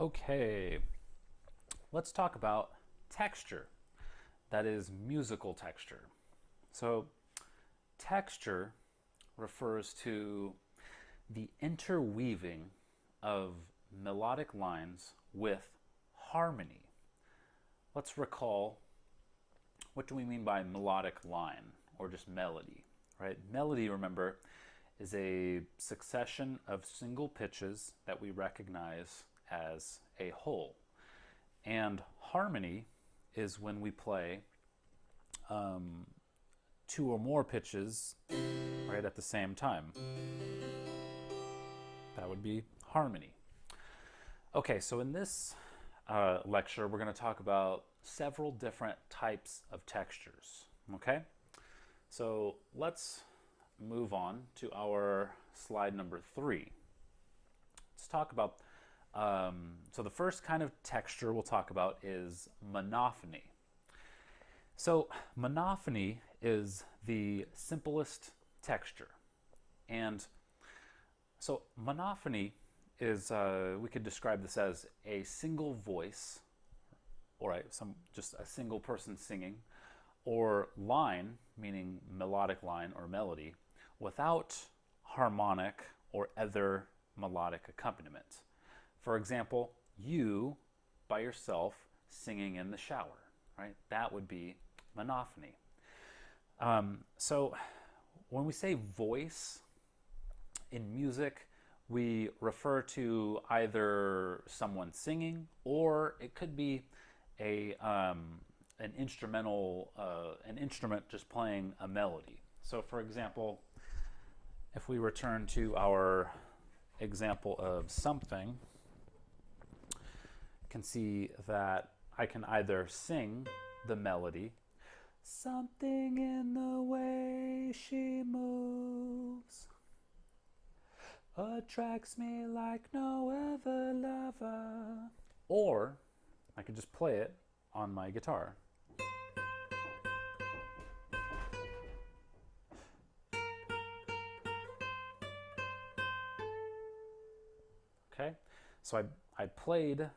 Okay, let's talk about texture. That is musical texture. So, texture refers to the interweaving of melodic lines with harmony. Let's recall, what do we mean by melodic line or just melody, right? Melody, remember, is a succession of single pitches that we recognize as a whole. And harmony is when we play two or more pitches right at the same time. That would be harmony. Okay, so in this lecture, we're going to talk about several different types of textures. Okay, so let's move on to our slide number 3. Let's talk about, so the first kind of texture we'll talk about is monophony. So monophony is the simplest texture. And so monophony is, we could describe this as a single voice, or just a single person singing, or line, meaning melodic line or melody, without harmonic or other melodic accompaniment. For example, you by yourself singing in the shower, right? That would be monophony. So when we say voice in music, we refer to either someone singing, or it could be an instrument just playing a melody. So, for example, if we return to our example of something, you can see that I can either sing the melody, something in the way she moves attracts me like no other lover, or I could just play it on my guitar. Okay, so I played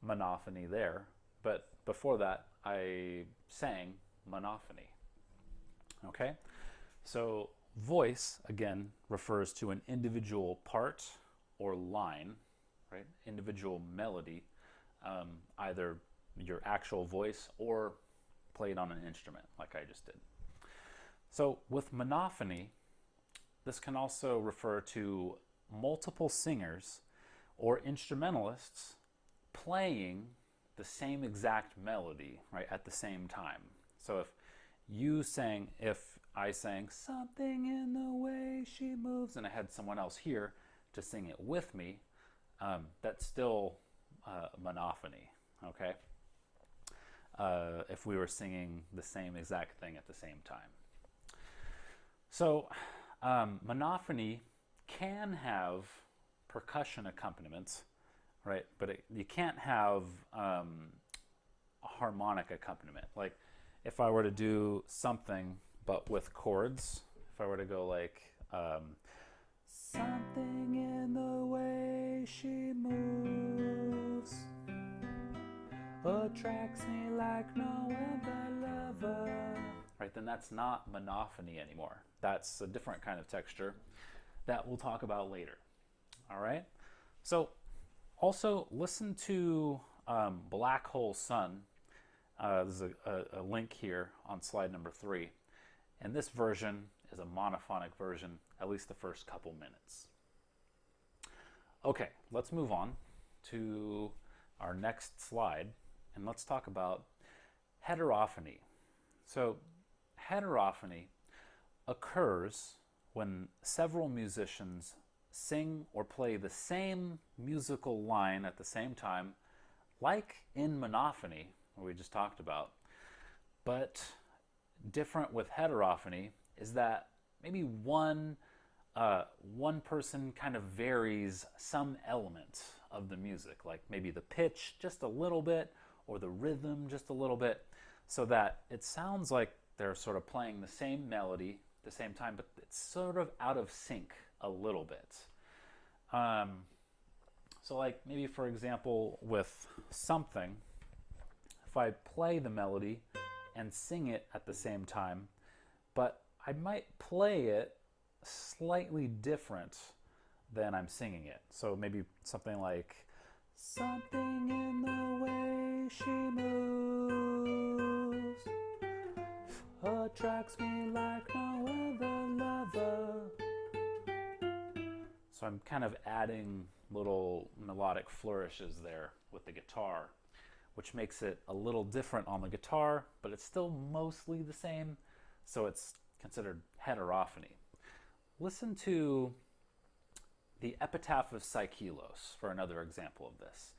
monophony there, but before that I sang monophony. Okay, so voice again refers to an individual part or line, right? Individual melody, either your actual voice or played on an instrument like I just did. So with monophony, this can also refer to multiple singers or instrumentalists playing the same exact melody, right, at the same time. So if I sang something in the way she moves and I had someone else here to sing it with me, that's still monophony, okay? If we were singing the same exact thing at the same time. So monophony can have percussion accompaniments, right? But you can't have a harmonic accompaniment. Like if I were to do something but with chords, if I were to go like something in the way she moves attracts me like no other lover, right? Then that's not monophony anymore. That's a different kind of texture that we'll talk about later. All right. So also listen to Black Hole Sun. There's a link here on slide number 3. And this version is a monophonic version, at least the first couple minutes. Okay, let's move on to our next slide, and let's talk about heterophony. So heterophony occurs when several musicians sing or play the same musical line at the same time, like in monophony, what we just talked about. But different with heterophony is that maybe one person kind of varies some element of the music, like maybe the pitch just a little bit or the rhythm just a little bit, so that it sounds like they're sort of playing the same melody at the same time, but it's sort of out of sync a little bit. So like maybe for example with something, if I play the melody and sing it at the same time, but I might play it slightly different than I'm singing it. So maybe something like, something in the way she moves attracts me like no other lover. So I'm kind of adding little melodic flourishes there with the guitar, which makes it a little different on the guitar, but it's still mostly the same, so it's considered heterophony. Listen to the Epitaph of Psychelos for another example of this.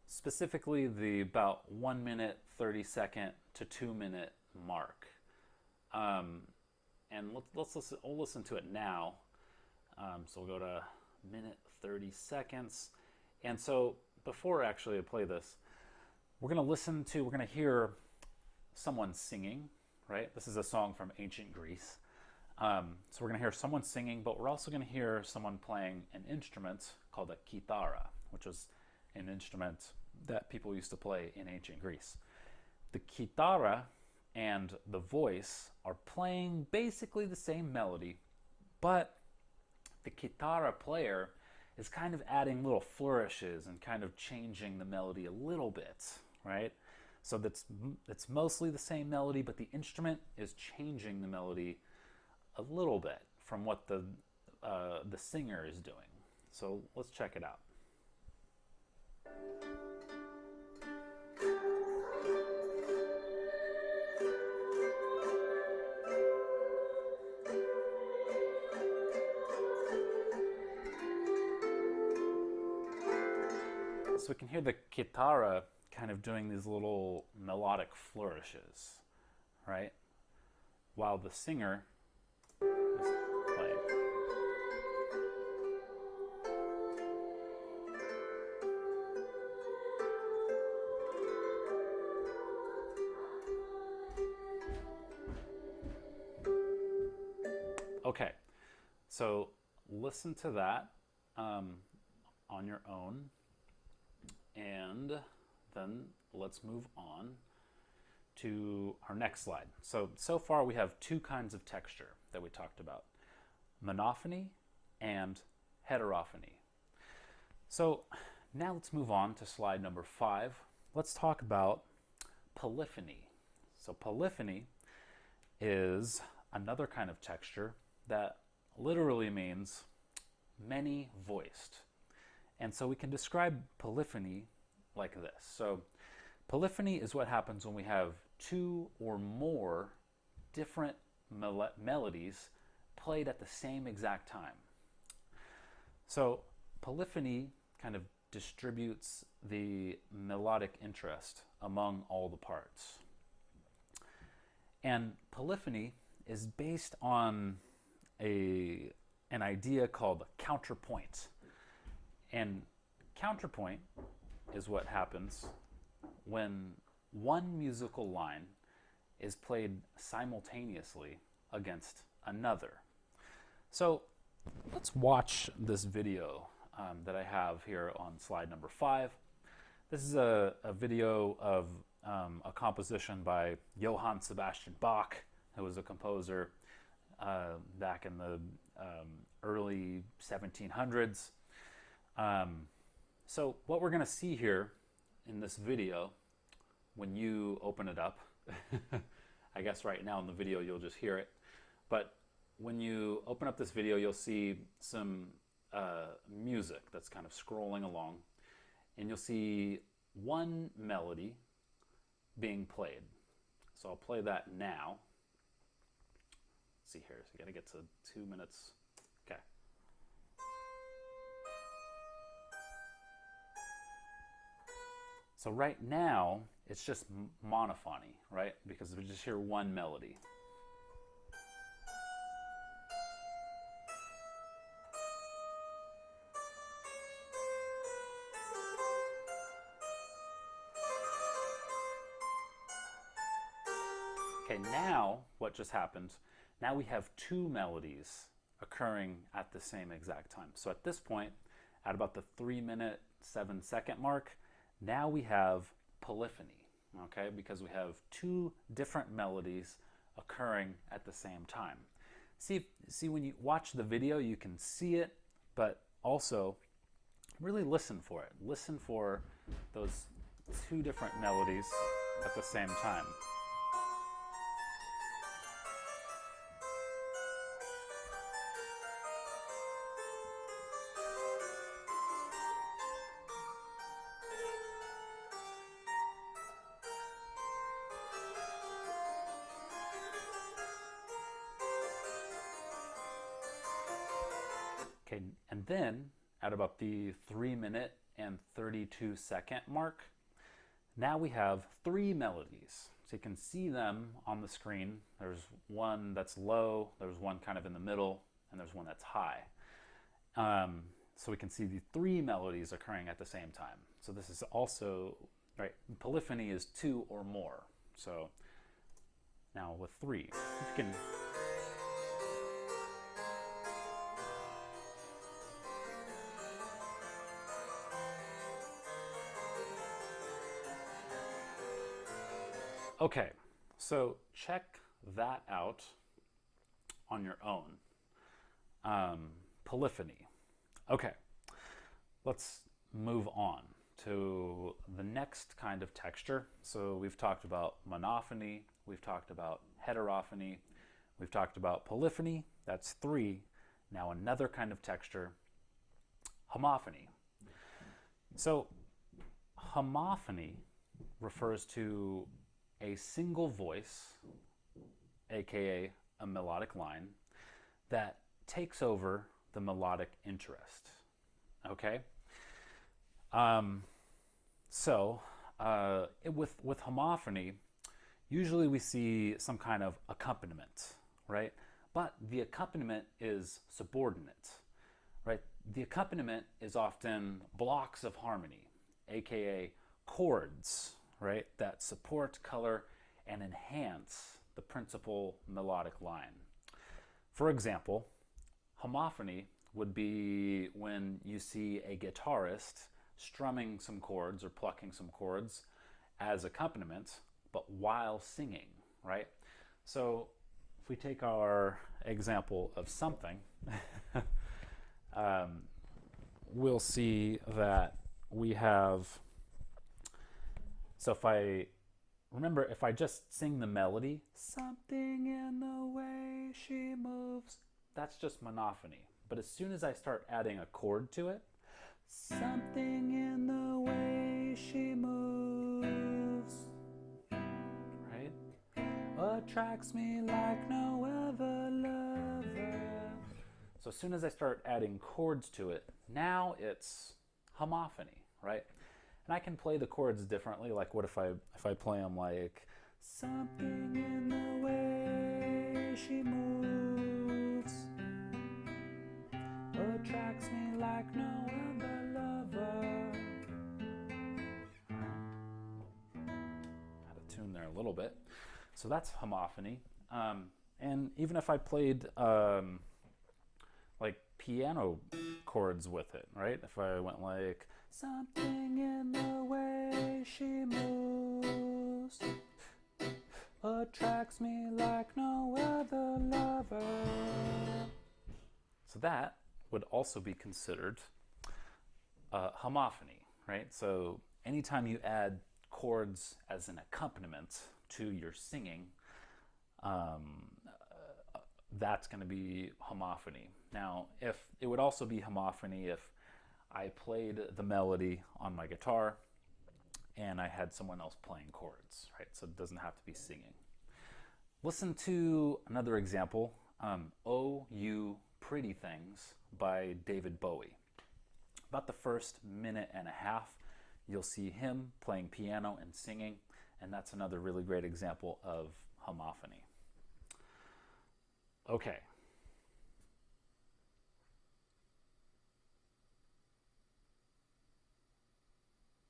Specifically the about 1 minute 30-second to 2 minute mark. And let's listen. We'll listen to it now. So we'll go to minute 30 seconds. And so before actually I play this, we're going to hear someone singing, right? This is a song from ancient Greece. So we're going to hear someone singing, but we're also going to hear someone playing an instrument called a kithara, which was an instrument that people used to play in ancient Greece. The kithara and the voice are playing basically the same melody, but the kithara player is kind of adding little flourishes and kind of changing the melody a little bit, right? So that's mostly the same melody, but the instrument is changing the melody a little bit from what the singer is doing. So let's check it out. So we can hear the kithara kind of doing these little melodic flourishes, right? While the singer is playing. Okay, so listen to that on your own. And then let's move on to our next slide. So far we have two kinds of texture that we talked about: monophony and heterophony. So now let's move on to slide number 5. Let's talk about polyphony. So polyphony is another kind of texture that literally means many voiced. And so we can describe polyphony like this. So polyphony is what happens when we have two or more different melodies played at the same exact time. So polyphony kind of distributes the melodic interest among all the parts. And polyphony is based on an idea called counterpoint. And counterpoint is what happens when one musical line is played simultaneously against another. So let's watch this video that I have here on slide number 5. This is a video of a composition by Johann Sebastian Bach, who was a composer back in the early 1700s. So what we're going to see here in this video, when you open it up, I guess right now in the video you'll just hear it, but when you open up this video you'll see some music that's kind of scrolling along, and you'll see one melody being played. So I'll play that now. Let's see here, so you got to get to 2 minutes. Okay. So right now, it's just monophony, right? Because we just hear one melody. Okay, now what just happened? Now we have two melodies occurring at the same exact time. So at this point, at about the 3-minute, 7-second mark, now we have polyphony, okay? Because we have two different melodies occurring at the same time. See, when you watch the video, you can see it, but also really listen for it. Listen for those two different melodies at the same time. Okay, and then at about the 3-minute and 32-second mark, now we have three melodies. So you can see them on the screen. There's one that's low, there's one kind of in the middle, and there's one that's high. So we can see the three melodies occurring at the same time. So this is also, right, polyphony is two or more. So now with three, you can okay, so check that out on your own. Polyphony. Okay, let's move on to the next kind of texture. So we've talked about monophony, we've talked about heterophony, we've talked about polyphony, that's three. Now another kind of texture, homophony. So homophony refers to a single voice, aka a melodic line, that takes over the melodic interest. Okay? With homophony, usually we see some kind of accompaniment, right? But the accompaniment is subordinate, right? The accompaniment is often blocks of harmony, aka chords, right, that support, color, and enhance the principal melodic line. For example, homophony would be when you see a guitarist strumming some chords or plucking some chords as accompaniment, but while singing, right? So if we take our example of something, we'll see that we have, so if I just sing the melody, something in the way she moves, that's just monophony. But as soon as I start adding a chord to it, something in the way she moves, right, attracts me like no other lover. So as soon as I start adding chords to it, now it's homophony, right? And I can play the chords differently. Like, what if I play them like something in the way she moves attracts me like no other lover. Had to tune there a little bit. So that's homophony. And even if I played like piano chords with it, right? If I went like something in the way she moves attracts me like no other lover. So that would also be considered homophony, right? So anytime you add chords as an accompaniment to your singing, that's going to be homophony. Now, if it would also be homophony if I played the melody on my guitar and I had someone else playing chords, right? So it doesn't have to be singing. Listen to another example, Oh You Pretty Things by David Bowie. About the first minute and a half, you'll see him playing piano and singing, and that's another really great example of homophony. Okay,